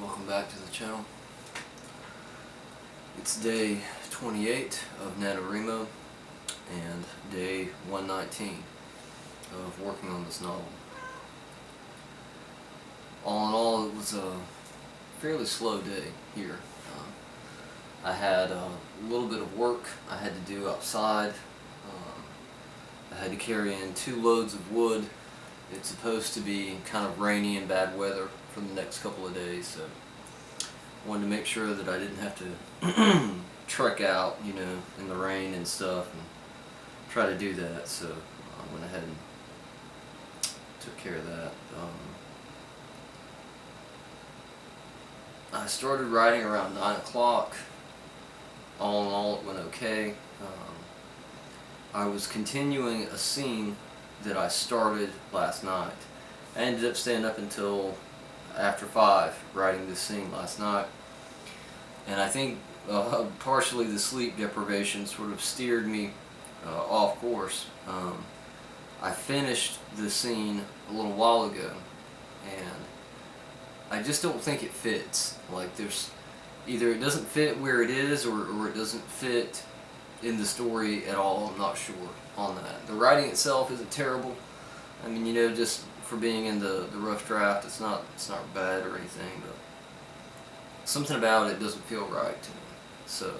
Welcome back to the channel. It's day 28 of NaNoWriMo and day 119 of working on this novel. All in all, it was a fairly slow day here. I had a little bit of work I had to do outside. I had to carry in 2 loads of wood. It's supposed to be kind of rainy and bad weather for the next couple of days, so I wanted to make sure that I didn't have to trek out, in the rain and stuff and try to do that, so I went ahead and took care of that. I started writing around 9 o'clock. All in all, it went okay. I was continuing a scene that I started last night. I ended up staying up until after 5 writing this scene last night, and I think partially the sleep deprivation sort of steered me off course. I finished the scene a little while ago, and I just don't think it fits. Like, there's either it doesn't fit where it is, or it doesn't fit in the story at all. I'm not sure on that. The writing itself isn't terrible. I mean, just for being in the rough draft, it's not bad or anything, but something about it doesn't feel right to me. So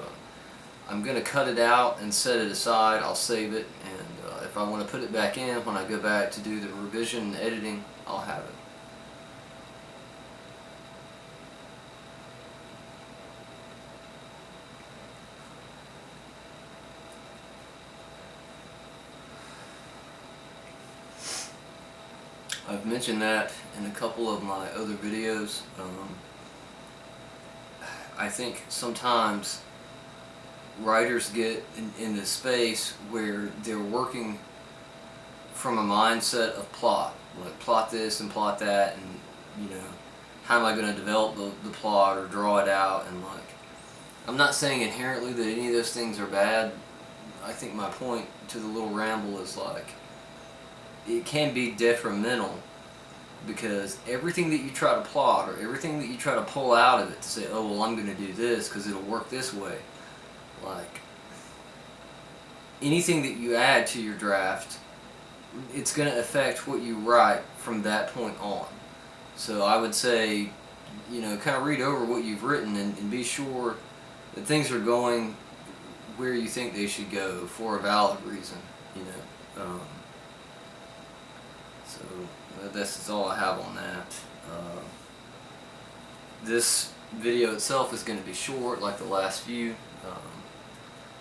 I'm going to cut it out and set it aside. I'll save it, and if I want to put it back in when I go back to do the revision and editing, I'll have it. I've mentioned that in a couple of my other videos. I think sometimes writers get in this space where they're working from a mindset of plot, like plot this and plot that, and how am I going to develop the plot or draw it out, and I'm not saying inherently that any of those things are bad. I think my point to the little ramble is it can be detrimental, because everything that you try to plot or everything that you try to pull out of it to say, oh well, I'm going to do this because it'll work this way, anything that you add to your draft, it's going to affect what you write from that point on. So I would say, kind of read over what you've written and be sure that things are going where you think they should go for a valid reason, So that's all I have on that. This video itself is going to be short, like the last few.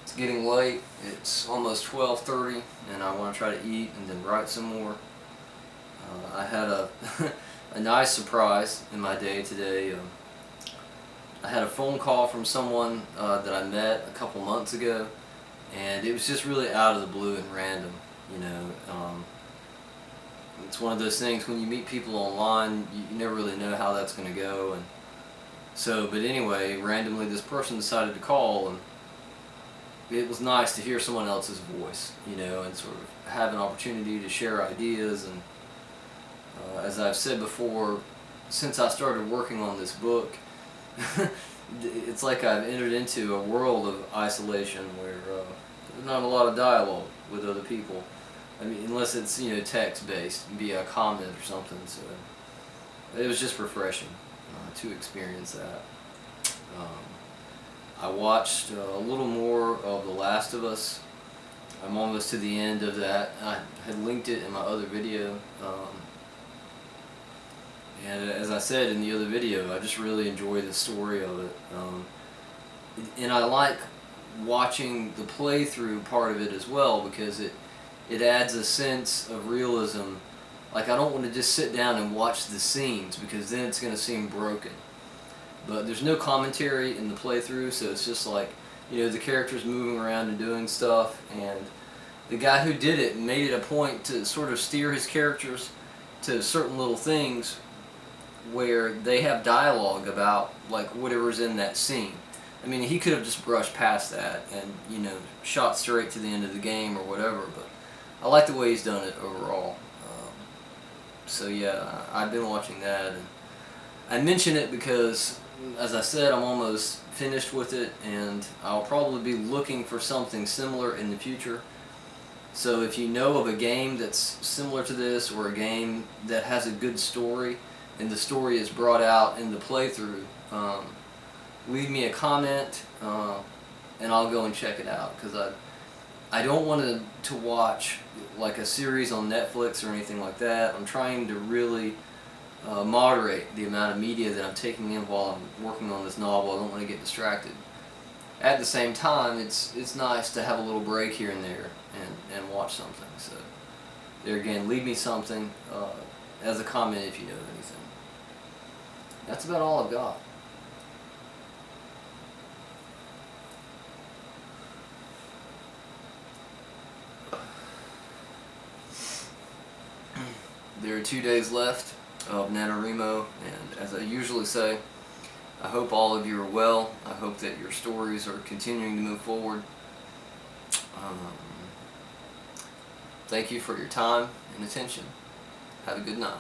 It's getting late. It's almost 12:30, and I want to try to eat and then write some more. I had a a nice surprise in my day today. I had a phone call from someone that I met a couple months ago, and it was just really out of the blue and random. It's one of those things when you meet people online, you never really know how that's going to go. And so, but anyway, randomly this person decided to call, and it was nice to hear someone else's voice, and sort of have an opportunity to share ideas. And as I've said before, since I started working on this book, it's like I've entered into a world of isolation where there's not a lot of dialogue with other people. I mean, unless it's text-based via a comment or something. So it was just refreshing to experience that. I watched a little more of The Last of Us. I'm almost to the end of that. I had linked it in my other video. And as I said in the other video, I just really enjoy the story of it. And I like watching the playthrough part of it as well, because it adds a sense of realism. I don't want to just sit down and watch the scenes, because then it's going to seem broken. But there's no commentary in the playthrough, so it's just the characters moving around and doing stuff, and the guy who did it made it a point to sort of steer his characters to certain little things where they have dialogue about whatever's in that scene. I mean, he could have just brushed past that and shot straight to the end of the game or whatever, but I like the way he's done it overall. So yeah, I've been watching that, and I mention it because, as I said, I'm almost finished with it, and I'll probably be looking for something similar in the future. So if you know of a game that's similar to this, or a game that has a good story, and the story is brought out in the playthrough, leave me a comment, and I'll go and check it out, because I don't want to watch like a series on Netflix or anything like that. I'm trying to really moderate the amount of media that I'm taking in while I'm working on this novel. I don't want to get distracted. At the same time, it's nice to have a little break here and there and watch something. So there again, leave me something as a comment if you know of anything. That's about all I've got. There are 2 days left of NaNoWriMo, and as I usually say, I hope all of you are well. I hope that your stories are continuing to move forward. Thank you for your time and attention. Have a good night.